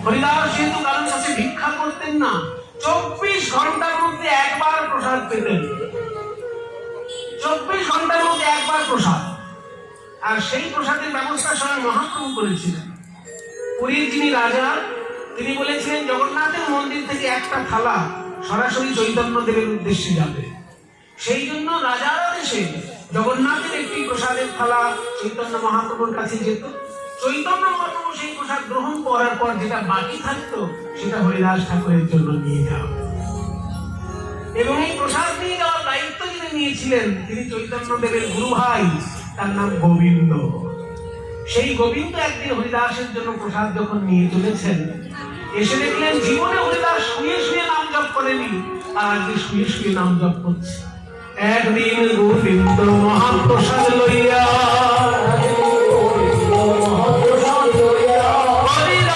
হরিদাস যেহেতু কারোর কাছে ভিক্ষা করতেন না, 24 ঘন্টার মধ্যে একবার প্রসাদ পেতেন। 24 ঘন্টার মধ্যে একবার প্রসাদ। আর সেই প্রসাদের ব্যবস্থা স্বয়ং মহাপ্রভু করেছিলেন। পুরীর যিনি রাজা, তিনি বলেছিলেন জগন্নাথের মন্দির থেকে একটা থালা সরাসরি চৈতন্য দেবের উদ্দেশ্যে যাবে। সেই জন্য রাজার আদেশে জগন্নাথের একটি প্রসাদের থালা চৈতন্য মহাপ্রভুর কাছে যেত। চৈতন্য মহাপ্রভু সেই প্রসাদ গ্রহণ করার পর যেটা বাকি থাকতো সেটা হরিদাস ঠাকুরের জন্য নিয়ে যাও। এবং এই প্রসাদ নিয়ে যাওয়ার দায়িত্ব যিনি নিয়েছিলেন তিনি চৈতন্য দেবের গুরু ভাই, তার নাম গোবিন্দ। সেই গোবিন্দ একদিন হরিদাসের জন্য প্রসাদ যখন নিয়ে চলেছেন, এসে দেখলেন জীবনে হরিদাস শুয়ে শুয়ে নাম জপ করেনি, আর আজকে শুয়ে শুয়ে নাম জপ করছে। একদিন গোবিন্দ মহাপ্রসাদ লইয়া